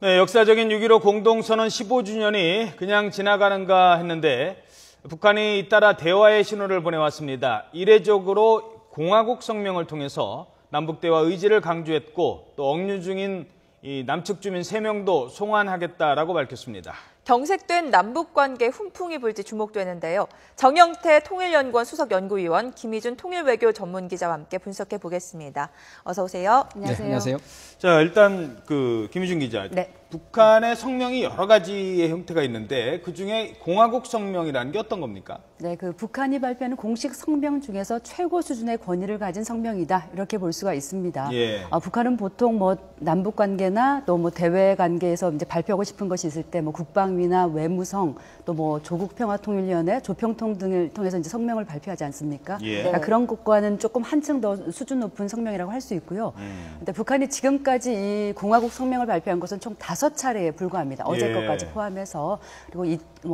네, 역사적인 6.15 공동선언 15주년이 그냥 지나가는가 했는데 북한이 잇따라 대화의 신호를 보내왔습니다. 이례적으로 공화국 성명을 통해서 남북대화 의지를 강조했고 또 억류 중인 이 남측 주민 3명도 송환하겠다라고 밝혔습니다. 경색된 남북관계 훈풍이 불지 주목되는데요. 정영태 통일연구원 수석연구위원, 김희준 통일외교 전문기자와 함께 분석해 보겠습니다. 어서 오세요. 안녕하세요. 네, 안녕하세요. 자, 일단 김희준 기자. 네. 북한의 성명이 여러 가지의 형태가 있는데 그중에 공화국 성명이라는 게 어떤 겁니까? 네, 북한이 발표하는 공식 성명 중에서 최고 수준의 권위를 가진 성명이다. 이렇게 볼 수가 있습니다. 예. 북한은 보통 남북 관계나 또 대외 관계에서 이제 발표하고 싶은 것이 있을 때 국방위나 외무성 또 조국평화통일위원회, 조평통 등을 통해서 이제 성명을 발표하지 않습니까? 예. 그러니까 그런 것과는 조금 한층 더 수준 높은 성명이라고 할 수 있고요. 근데 북한이 지금까지 이 공화국 성명을 발표한 것은 총 5차례에 불과합니다. 어제 예. 것까지 포함해서. 그리고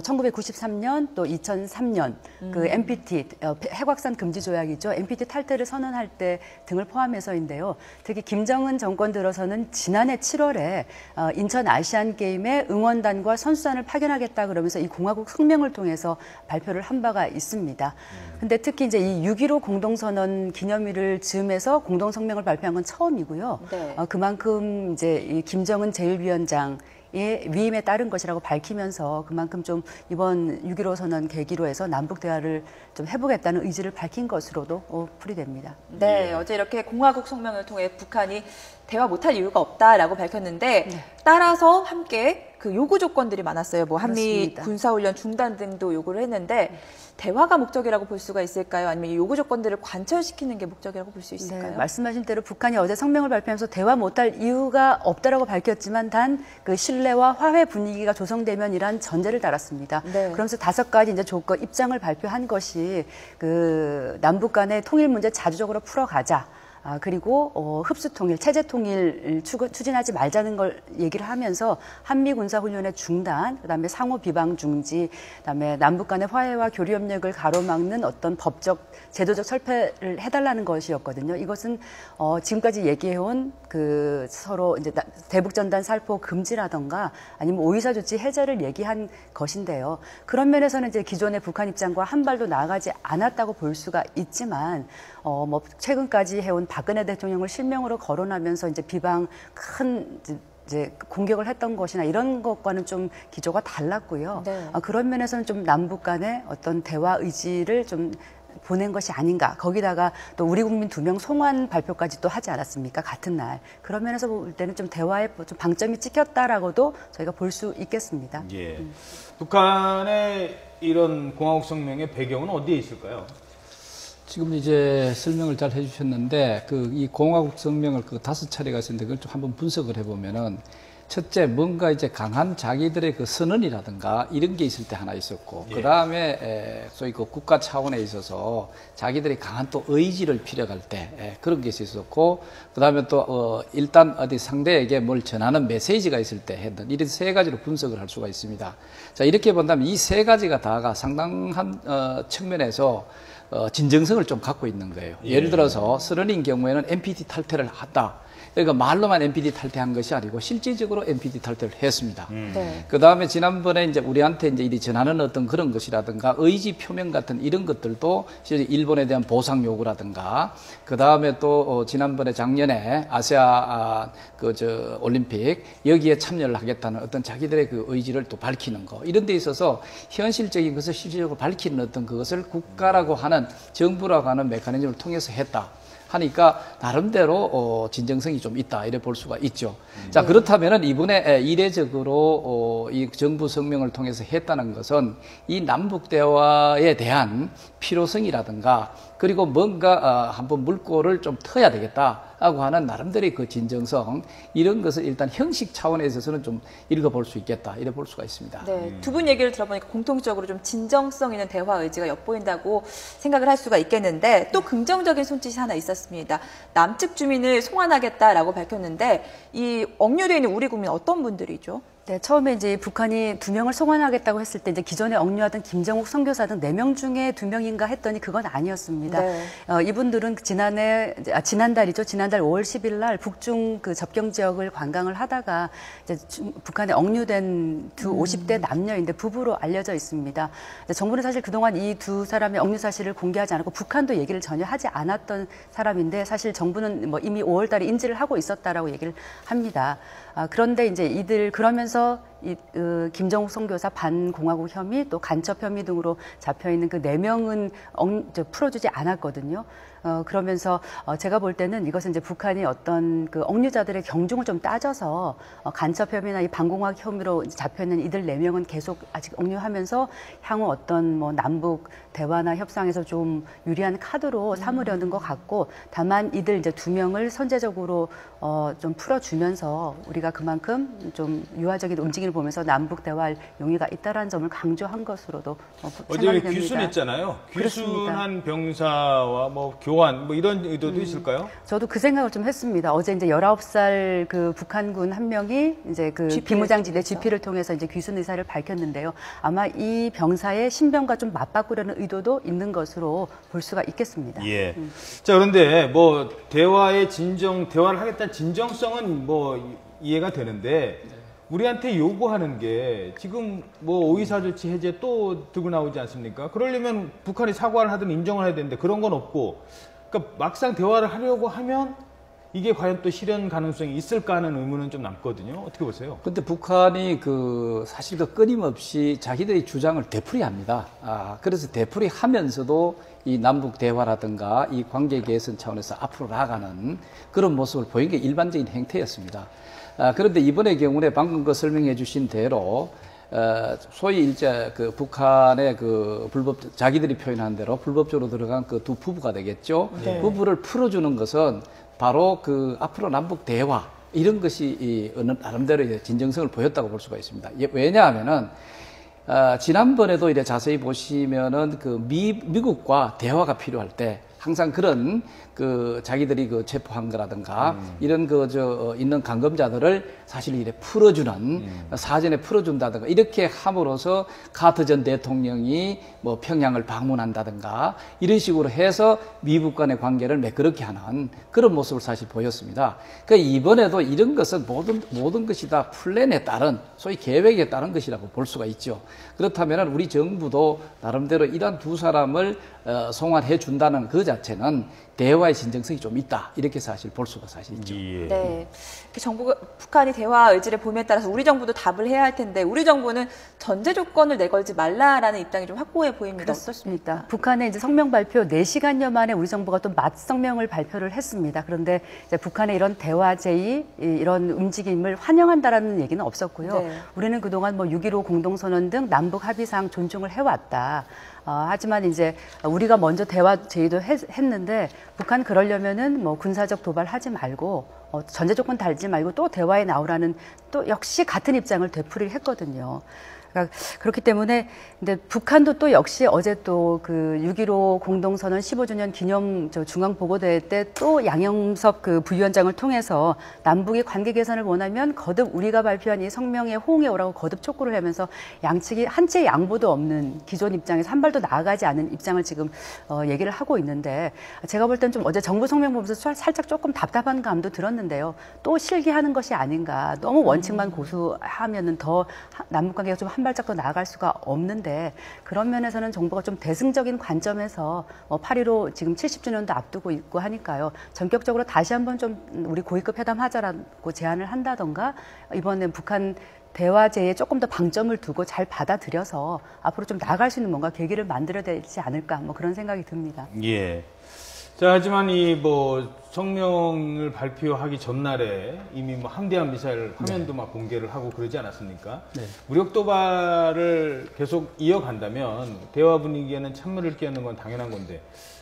1993년 또 2003년 NPT 핵확산 금지 조약이죠. NPT 탈퇴를 선언할 때 등을 포함해서인데요. 특히 김정은 정권 들어서는 지난해 7월에 인천 아시안 게임에 응원단과 선수단을 파견하겠다 그러면서 이 공화국 성명을 통해서 발표를 한 바가 있습니다. 근데 특히 이제 이 6.15 공동선언 기념일을 즈음해서 공동성명을 발표한 건 처음이고요. 네. 그만큼 이제 이 김정은 제1위원장 의 위임에 따른 것이라고 밝히면서 그만큼 좀 이번 6.15 선언 계기로 해서 남북 대화를 좀 해보겠다는 의지를 밝힌 것으로도 풀이됩니다. 네, 어제 이렇게 공화국 성명을 통해 북한이 대화 못할 이유가 없다라고 밝혔는데 따라서 함께 요구 조건들이 많았어요. 한미 그렇습니다. 군사훈련 중단 등도 요구를 했는데 대화가 목적이라고 볼 수가 있을까요? 아니면 이 요구 조건들을 관철시키는 게 목적이라고 볼 수 있을까요? 네, 말씀하신 대로 북한이 어제 성명을 발표하면서 대화 못할 이유가 없다라고 밝혔지만 단 신뢰와 화해 분위기가 조성되면이란 전제를 달았습니다. 네. 그러면서 5가지 이제 조건 입장을 발표한 것이 남북 간의 통일 문제 자주적으로 풀어가자. 그리고 흡수 통일, 체제 통일 추진하지 말자는 걸 얘기를 하면서 한미 군사 훈련의 중단, 그다음에 상호 비방 중지, 그다음에 남북 간의 화해와 교류 협력을 가로막는 어떤 법적, 제도적 철폐를 해달라는 것이었거든요. 이것은 지금까지 얘기해온 서로 이제 대북 전단 살포 금지라던가 아니면 오이사 조치 해제를 얘기한 것인데요. 그런 면에서는 이제 기존의 북한 입장과 한 발도 나아가지 않았다고 볼 수가 있지만 최근까지 해온 박근혜 대통령을 실명으로 거론하면서 이제 비방 큰 이제 공격을 했던 것이나 이런 것과는 좀 기조가 달랐고요. 네. 그런 면에서는 좀 남북 간의 어떤 대화 의지를 좀 보낸 것이 아닌가. 거기다가 또 우리 국민 2명 송환 발표까지 또 하지 않았습니까? 같은 날. 그런 면에서 볼 때는 좀 대화에 좀 방점이 찍혔다라고도 저희가 볼 수 있겠습니다. 예. 북한의 이런 공화국 성명의 배경은 어디에 있을까요? 지금 이제 설명을 잘 해주셨는데 이 공화국 성명을 5차례가 있었는데 그걸 좀 한번 분석을 해보면은 첫째 뭔가 이제 강한 자기들의 선언이라든가 이런 게 있을 때 하나 있었고 예. 그 다음에 소위 국가 차원에 있어서 자기들이 강한 또 의지를 필요할 때 그런 게 있었고 그 다음에 또 일단 어디 상대에게 뭘 전하는 메시지가 있을 때 했던 이런 3가지로 분석을 할 수가 있습니다. 자, 이렇게 본다면 이 3가지가 다가 상당한 측면에서 진정성을 좀 갖고 있는 거예요. 예. 예를 들어서 선언인 경우에는 NPT 탈퇴를 했다. 그러니까 말로만 NPT 탈퇴한 것이 아니고 실질적으로 NPT 탈퇴를 했습니다. 네. 그 다음에 지난번에 이제 우리한테 이제 이리 전하는 어떤 그런 것이라든가 의지 표명 같은 이런 것들도 실제 일본에 대한 보상 요구라든가 그 다음에 또 지난번에 작년에 아시아 올림픽 여기에 참여를 하겠다는 어떤 자기들의 의지를 또 밝히는 거 이런 데 있어서 현실적인 것을 실질적으로 밝히는 어떤 그것을 국가라고 하는 정부라고 하는 메커니즘을 통해서 했다. 하니까 나름대로 진정성이 좀 있다 이래 볼 수가 있죠. 자, 그렇다면은 이번에 이례적으로 이 정부 성명을 통해서 했다는 것은 이 남북 대화에 대한 필요성이라든가 그리고 뭔가 한번 물꼬를 좀 터야 되겠다라고 하는 나름대로의 진정성 이런 것을 일단 형식 차원에 있어서는 좀 읽어볼 수 있겠다 이래 볼 수가 있습니다. 네, 두 분 얘기를 들어보니까 공통적으로 좀 진정성 있는 대화 의지가 엿보인다고 생각을 할 수가 있겠는데 또 긍정적인 손짓이 하나 있었습니다. 남측 주민을 송환하겠다라고 밝혔는데 이 억류되어 있는 우리 국민 어떤 분들이죠? 네, 처음에 이제 북한이 2명을 송환하겠다고 했을 때 이제 기존에 억류하던 김정욱 선교사 등 4명 중에 2명인가 했더니 그건 아니었습니다. 네. 이분들은 지난달이죠. 지난달 5월 10일 날 북중 그 접경 지역을 관광을 하다가 이제 북한에 억류된 두 50대 남녀인데 부부로 알려져 있습니다. 정부는 사실 그동안 이 두 사람의 억류 사실을 공개하지 않았고 북한도 얘기를 전혀 하지 않았던 사람인데 사실 정부는 뭐 이미 5월 달에 인지를 하고 있었다라고 얘기를 합니다. 그런데 이제 이들 그러면서 김정욱 선교사 반공화국 혐의 또 간첩 혐의 등으로 잡혀 있는 그 4명은 풀어주지 않았거든요. 그러면서 제가 볼 때는 이것은 이제 북한이 어떤 그 억류자들의 경중을 좀 따져서 간첩 혐의나 이 반공화국 혐의로 잡혀 있는 이들 4명은 계속 아직 억류하면서 향후 어떤 뭐 남북 대화나 협상에서 좀 유리한 카드로 삼으려는 것 같고 다만 이들 이제 2명을 선제적으로 좀 풀어주면서 우리가 그만큼 좀 유화적인 움직임을 보면서 남북 대화할 용의가 있다라는 점을 강조한 것으로도 어제 생각이 됩니다. 귀순했잖아요. 그렇습니다. 귀순한 병사와 뭐 교환 뭐 이런 의도도 있을까요? 저도 그 생각을 좀 했습니다. 어제 이제 19살 그 북한군 한 명이 이제 그 비무장지대 GP를 통해서 이제 귀순 의사를 밝혔는데요. 아마 이 병사의 신병과 좀 맞바꾸려는 의도도 있는 것으로 볼 수가 있겠습니다. 예. 자, 그런데 뭐 대화를 하겠다는 진정성은 뭐 이해가 되는데 우리한테 요구하는 게 지금 뭐 오이사 조치 해제 또 들고 나오지 않습니까? 그러려면 북한이 사과를 하든 인정을 해야 되는데 그런 건 없고, 그러니까 막상 대화를 하려고 하면 이게 과연 또 실현 가능성이 있을까 하는 의문은 좀 남거든요. 어떻게 보세요? 근데 북한이 사실 끊임없이 자기들의 주장을 되풀이합니다. 그래서 되풀이하면서도 이 남북 대화라든가 이 관계 개선 차원에서 앞으로 나아가는 그런 모습을 보인 게 일반적인 행태였습니다. 그런데 이번의 경우에 방금 설명해 주신 대로 소위 이제 그 북한의 그 자기들이 표현한 대로 불법적으로 들어간 그 두 부부가 되겠죠. 네. 부부를 풀어주는 것은 바로 그 앞으로 남북 대화 이런 것이 나름대로 진정성을 보였다고 볼 수가 있습니다. 왜냐하면은 지난번에도 이제 자세히 보시면은 그 미국과 대화가 필요할 때 항상 그런 그 자기들이 그 체포한 거라든가 이런 있는 감금자들을 사실 이래 풀어주는 사전에 풀어준다든가 이렇게 함으로써 카터 전 대통령이 뭐 평양을 방문한다든가 이런 식으로 해서 미국 간의 관계를 매끄럽게 하는 그런 모습을 사실 보였습니다. 그러니까 이번에도 이런 것은 모든 것이 다 플랜에 따른 소위 계획에 따른 것이라고 볼 수가 있죠. 그렇다면 우리 정부도 나름대로 이러한 두 사람을 송환해 준다는 그 자체는 대화의 진정성이 좀 있다 이렇게 사실 볼 수가 사실 있죠. 예. 네, 북한이 대화 의지를 보임에 따라서 우리 정부도 답을 해야 할 텐데 우리 정부는 전제 조건을 내걸지 말라라는 입장이 좀 확고해 보입니다. 어떻습니까? 북한의 이제 성명 발표 4시간여 만에 우리 정부가 또 맞성명을 발표를 했습니다. 그런데 이제 북한의 이런 대화 제의, 이런 움직임을 환영한다라는 얘기는 없었고요. 네. 우리는 그동안 뭐 6.15 공동선언 등 남북 합의사항 존중을 해왔다. 하지만 이제 우리가 먼저 대화 제의도 했는데 북한 그러려면은 뭐 군사적 도발하지 말고 전제 조건 달지 말고 또 대화에 나오라는 또 역시 같은 입장을 되풀이를 했거든요. 그러니까 그렇기 때문에 근데 북한도 또 역시 어제 또 그 6.15 공동선언 15주년 기념 중앙보고대회 때 또 양영섭 그 부위원장을 통해서 남북의 관계 개선을 원하면 거듭 우리가 발표한 이 성명에 호응해 오라고 거듭 촉구를 하면서 양측이 한 채 양보도 없는 기존 입장에서 한 발도 나아가지 않은 입장을 지금 얘기를 하고 있는데 제가 볼 땐 좀 어제 정부 성명 보면서 살짝 조금 답답한 감도 들었는데요. 또 실기하는 것이 아닌가. 너무 원칙만 고수하면은 더 남북 관계가 좀 한 발짝 더 나아갈 수가 없는데 그런 면에서는 정부가 좀 대승적인 관점에서 8.15 지금 70주년도 앞두고 있고 하니까요. 전격적으로 다시 한번 좀 우리 고위급 회담하자라고 제안을 한다던가 이번엔 북한 대화제에 조금 더 방점을 두고 잘 받아들여서 앞으로 좀 나아갈 수 있는 뭔가 계기를 만들어야 되지 않을까 뭐 그런 생각이 듭니다. 예. 자, 하지만 이 뭐 성명을 발표하기 전날에 이미 뭐 함대함 미사일 화면도 막 공개를 하고 그러지 않았습니까? 네. 무력 도발을 계속 이어간다면 대화 분위기에는 찬물을 끼얹는 건 당연한 건데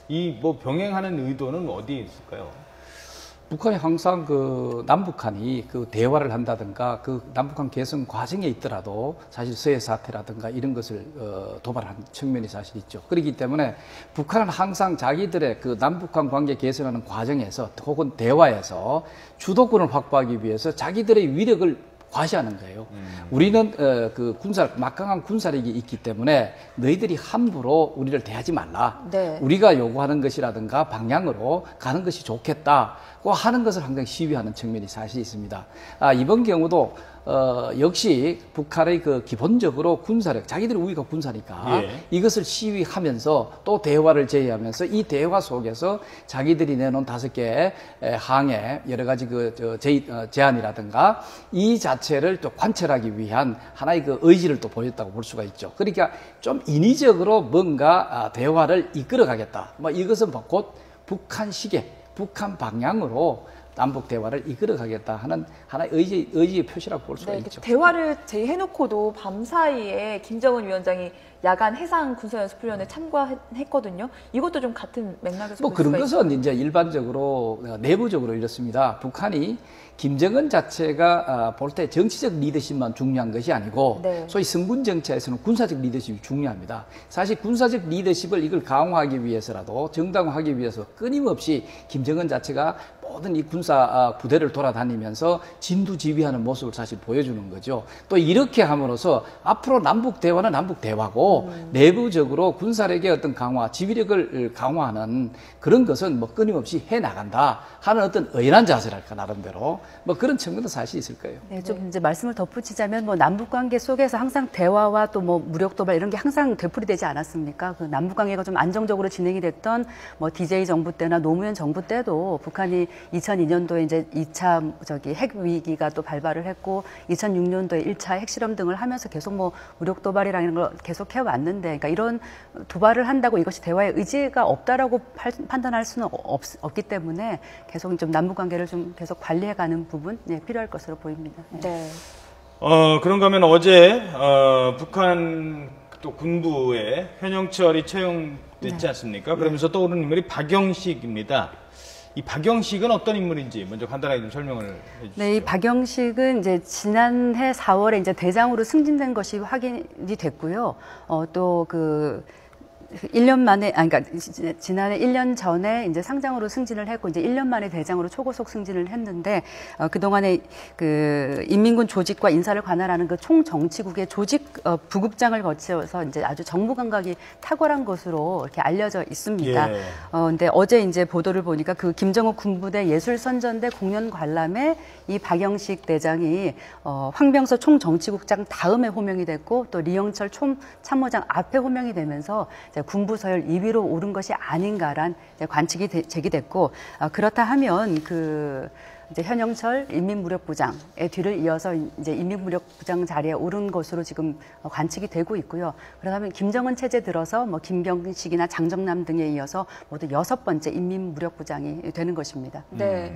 이 뭐 병행하는 의도는 어디에 있을까요? 북한이 항상 그 남북한이 그 대화를 한다든가 그 남북한 개선 과정에 있더라도 사실 서해 사태라든가 이런 것을 도발한 측면이 사실 있죠. 그렇기 때문에 북한은 항상 자기들의 그 남북한 관계 개선하는 과정에서 혹은 대화에서 주도권을 확보하기 위해서 자기들의 위력을 과시하는 거예요. 우리는 그 막강한 군사력이 있기 때문에 너희들이 함부로 우리를 대하지 말라. 네. 우리가 요구하는 것이라든가 방향으로 가는 것이 좋겠다고 하는 것을 항상 시위하는 측면이 사실 있습니다. 이번 경우도 역시 북한의 그 기본적으로 군사력, 자기들의 우위가 군사니까 이것을 시위하면서 또 대화를 제의하면서 이 대화 속에서 자기들이 내놓은 5개의 항의 여러 가지 제안이라든가 이 자체를 또 관철하기 위한 하나의 그 의지를 또 보였다고 볼 수가 있죠. 그러니까 좀 인위적으로 뭔가 대화를 이끌어가겠다. 뭐 이것은 곧 북한식의 북한 방향으로 남북 대화를 이끌어가겠다 하는 하나의 의지의 표시라고 볼 수가 있죠. 대화를 제의해놓고도 밤사이에 김정은 위원장이 야간 해상 군사연습훈련에 참가했거든요. 이것도 좀 같은 맥락에서 뭐 그런 것은 이제 일반적으로 내부적으로 이렇습니다. 북한이 김정은 자체가 볼 때 정치적 리더십만 중요한 것이 아니고 소위 성군 정치에서는 군사적 리더십이 중요합니다. 사실 군사적 리더십을 이걸 강화하기 위해서라도 정당화하기 위해서 끊임없이 김정은 자체가 모든 이 군사 부대를 돌아다니면서 진두지휘하는 모습을 사실 보여주는 거죠. 또 이렇게 함으로써 앞으로 남북 대화는 남북 대화고 내부적으로 군사력의 어떤 강화, 지휘력을 강화하는 그런 것은 뭐 끊임없이 해 나간다 하는 어떤 의연한 자세랄까 나름대로 뭐 그런 측면도 사실 있을 거예요. 네, 좀 이제 말씀을 덧붙이자면 뭐 남북 관계 속에서 항상 대화와 또 뭐 무력 도발 이런 게 항상 되풀이되지 않았습니까? 그 남북 관계가 좀 안정적으로 진행이 됐던 뭐 DJ 정부 때나 노무현 정부 때도 북한이 2002년도에 이제 2차 핵 위기가 또 발발을 했고 2006년도에 1차 핵실험 등을 하면서 계속 뭐 무력 도발이라는 걸 계속 해왔는데, 그러니까 이런 도발을 한다고 이것이 대화의 의지가 없다라고 판단할 수는 없기 때문에 계속 좀 남북 관계를 좀 계속 관리해가는 부분 필요할 것으로 보입니다. 네. 그런가 하면 어제 북한 또 군부에 현영철이 채용됐지 않습니까? 그러면서 떠오르는 인물이 박영식입니다. 이 박영식은 어떤 인물인지 먼저 간단하게 좀 설명을 해주시죠. 네, 이 박영식은 이제 지난해 4월에 이제 대장으로 승진된 것이 확인이 됐고요. 또 그 1년 만에, 그러니까 지난해 1년 전에 이제 상장으로 승진을 했고 이제 1년 만에 대장으로 초고속 승진을 했는데 그동안에 그 인민군 조직과 인사를 관할하는 그 총정치국의 조직 부국장을 거쳐서 이제 아주 정무 감각이 탁월한 것으로 이렇게 알려져 있습니다. 근데 어제 이제 보도를 보니까 그 김정은 군부대 예술선전대 공연 관람에 이 박영식 대장이 황병서 총정치국장 다음에 호명이 됐고 또 리영철 총참모장 앞에 호명이 되면서 군부 서열 2위로 오른 것이 아닌가란 관측이 제기됐고, 그렇다 하면 그 이제 현영철 인민무력부장의 뒤를 이어서 이제 인민무력부장 자리에 오른 것으로 지금 관측이 되고 있고요. 그렇다면 김정은 체제 들어서 뭐 김병식이나 장정남 등에 이어서 모두 6번째 인민무력부장이 되는 것입니다. 네.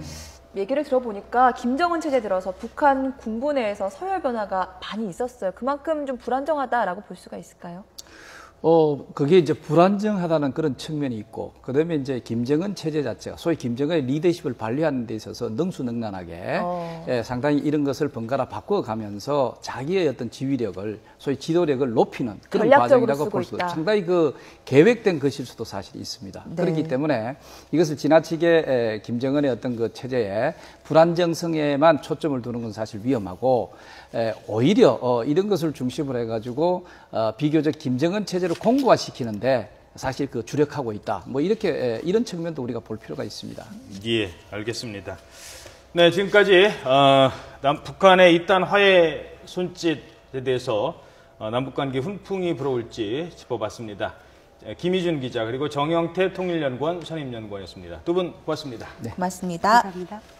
얘기를 들어보니까 김정은 체제 들어서 북한 군부 내에서 서열 변화가 많이 있었어요. 그만큼 좀 불안정하다라고 볼 수가 있을까요? 그게 이제 불안정하다는 그런 측면이 있고, 그 다음에 이제 김정은 체제 자체가 소위 김정은의 리더십을 발휘하는 데 있어서 능수능란하게 상당히 이런 것을 번갈아 바꿔가면서 자기의 어떤 지휘력을, 소위 지도력을 높이는 그런 과정이라고 볼 수 있다. 상당히 그 계획된 것일 수도 사실 있습니다. 네. 그렇기 때문에 이것을 지나치게 김정은의 어떤 그 체제의 불안정성에만 초점을 두는 건 사실 위험하고, 오히려 이런 것을 중심으로 해가지고 비교적 김정은 체제를 공고화시키는데 사실 그 주력하고 있다. 뭐 이렇게 이런 측면도 우리가 볼 필요가 있습니다. 예, 알겠습니다. 네, 지금까지 북한의 이딴 화해 손짓에 대해서 남북관계 훈풍이 불어올지 짚어봤습니다. 김희준 기자 그리고 정영태 통일연구원 선임연구원이었습니다. 두 분 고맙습니다. 네. 고맙습니다. 감사합니다.